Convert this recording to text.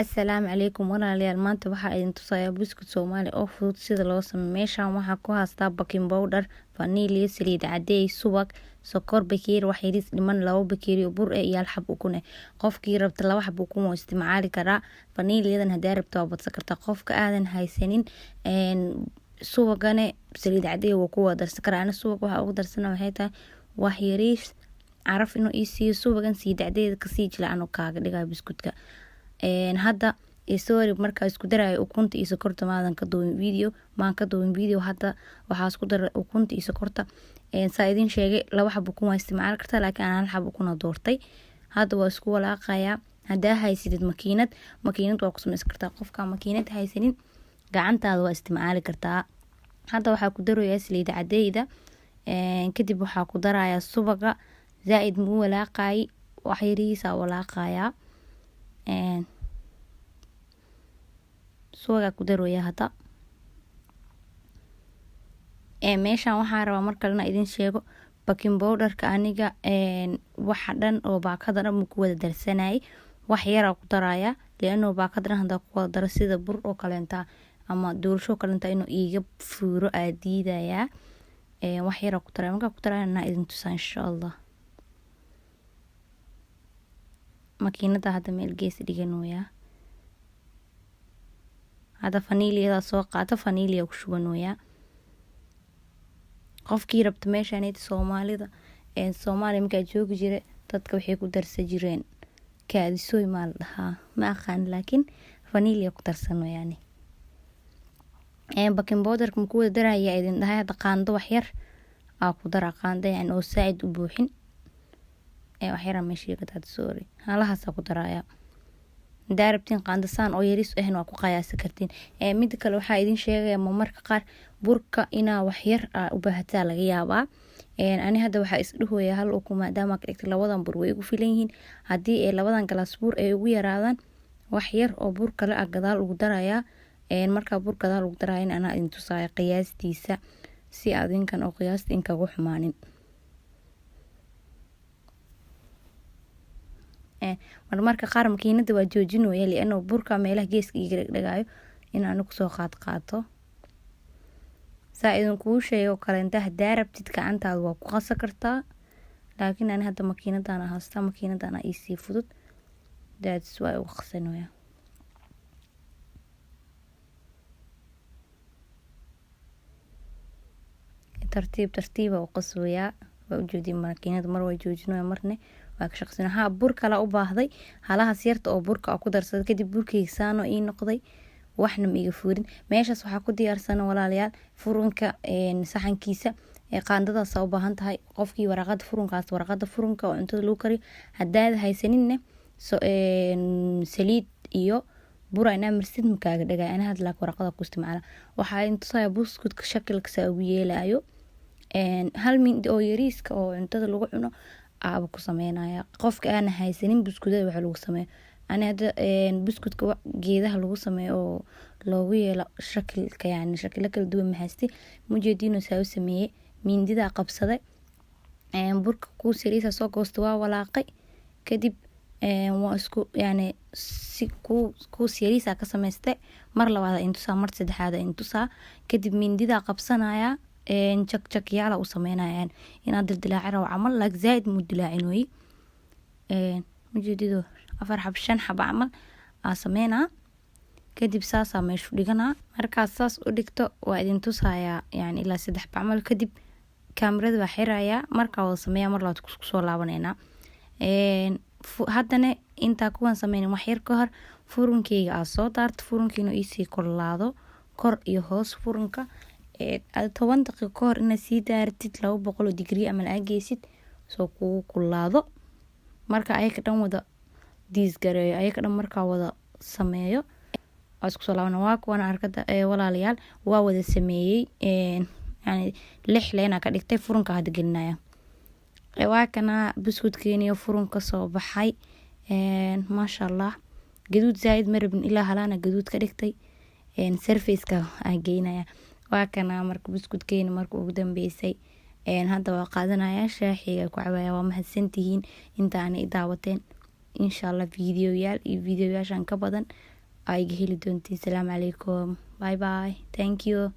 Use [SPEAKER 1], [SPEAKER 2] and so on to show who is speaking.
[SPEAKER 1] Assalaamu calaykum walaalayaal maanta waxaa idin tusayaa buskut Soomaali oo fudud sida loo sameeyo. Meeshaan waxaa ku haystaa baking powder, vanilya, saliid cadeey, subag, sokor, bakeeri wax yariis dhiman, 2 bakeeri oo bur iyo 1 xab ukun ah. Qofkii rabta 2 xab ukun oo isticmaali karaa. Vanilyadan hadaa rabto waa badsan kartaa. Qofka aadan haysanin subagane saliid cadeey wuu ku wada darsan karaa. Ana subag waxa ugu darsana waxay tahay wax yariis caraf inuu ii siiyo subagan saliid cadeeyda kasii jilcan oo kaaga dhigaa biskutka. Hadda sorry marka isku darayo ukunta iyo sokorta maadan ka duubin video hadda waxaa isku daray ukunta iyo sokorta saa idin sheegay 2 xab ukun waa isticmaali kartaa laakiin aan 1 xab ukun doortay. Hadda waa isku walaaqayaa. Hadaa haysid makiinad waa ku sameyn kartaa. Qofka makiinad haysanin gacantaada waa isticmaali kartaa. Hadda waxaa ku darayaa saliid cadeeyda kadib waxaa ku darayaa subaga zaaid muu walaaqay wax yariis walaaqayaa subaga ku darooya hadda meeshaan waxaa rabaa mar kalena idin sheego baking powderka aniga waxa dhan oo baakada dhan ku wada darsanay wax yar ku daraya leeno baakada dhan hada ku wada daro sida bur oo kaleenta ama doorsho kaleenta inuu iiga fuuro aadiidaya wax yar ku daraya marka ku darayna idin tusaa insha Allah. makiinada hadda meel gees dhiganooya. Hadda vanilya soo qaata vanilya ku shubanooya. Qofkii rabta meeshaan Soomaalida Soomaali marka joogi jire dadka waxay ku darsan jireen kaadisoy maal dhahaa ma aqaan laakiin vanilya ku darsanooyaan. Baking powder ku wada daraya idin dhahay hadda qaando wax yar ku dara qaando yani oo saaid u buuxin wax yar meeshii ka taad sorry halahaas ku daraya. Daarabtiin qaandasaan oo yariis waa ku qiyaasi kartiin. Mid kale waxa idin sheegaya marka qaar burka ina wax yar u baahataa laga yaabaa. Ani hadda waxa is dhahooya hal ukun maadaama ka dhigtay labadan bur way ugu filan yihiin. Hadii ay labadan galaas bur ay ugu yaraadaan wax yar oo bur kale gadaal ugu daraya. Marka bur gadaal ugu darayna ana idin tusaaya qiyaastiisa si adinkan oo qiyaasta in kagu xumaanin. marka qaar makiinada waa joojinooya leeno burka meelaha geeska iga dhagayo in aan ku soo qaato saa idin ku sheego kaleenta hadaa rabtid gacantaada waa ku qasa kartaa laakiin aan hadda makiinadan haysta makiinadan ay si fudud that's why u qasanooya. tartiib u qasooya waa joojin makiinada mar way joojinooya marne waa ka shaqsinaha bur kala u baahday halahaas yarta oo burka ku darsaday kadib burkiisaano ii noqday waxna ma iga fuurin. Meeshaas waxaa ku diyaarsan walaalayaal furunka saxankiisa qaandadaas u baahan tahay qofkii warqada furunka oo cuntada lagu kariyo hadaa haysanin saliid iyo bur ayna marsid makaaga dhagay ana hadla warqada ku isticmaala. Waxaa intusaaya buskutka shakilkiisa ugu yeelayo hal mind oo yariiska oo cuntada lagu cuno ku sameynaya. Qofka aan haysanin buskudada waxa lagu sameeyo ana hadda buskutka geedaha lagu sameeyo oo loogu yeelo shakilka yani shakilo kala duwan mahaysti mujeedino saa u sameeyay mindida qabsaday burka ku sariisa soo goosto waa walaaqay kadib waa isku yani si ku sariisa ka sameystay mar labaad intusaa mar saddexaad intusaa kadib mindida qabsanaya jak yaala u sameynayaan inaad dildilaaci raaw camal laag zaaid mu dilaacinooyi mujeedido 4 xab 5 xab camal sameynaa kadib saasa meeshu dhiganaa markaas saas u dhigto waa idin tusaaya yani ilaa 3 xab camal kadib kaamirada waa xiraaya marka wada sameeyaa mar labaad ku soo laabanayna. haddana inta kuwan sameynin wax yar ka hor furunkeyga soo daarto furunkiina ii kolaado kor iyo hoos furunka 10 daqiiqo ka hor ina sii daartid 200 degree ama aageysid soo kugu kulaado marka ayaka dhan wada gareeyo ayaka dhan marka wada sameeyo isku soo laabana waa kuwan arkada walaalayaal waa wada sameeyay yani 6 leena ka dhigtay furunka hadda gelinaya. waa kana buskudkeeniyo furunka soo baxay maasha Allah gaduud zaaid marabin ilaa halana gaduud ka dhigtay surface-ka geynaya. waa kana marka buskudkeeni marka ugu dambeysay hadda waa qaadanaya shaaxiga ku cabaya waa mahadsantihiin inta aan daawateen inshallah videoyaal iyo videoyaashan ka badan ay heli doontiin. Assalaamu calaykum, bye bye, thank you.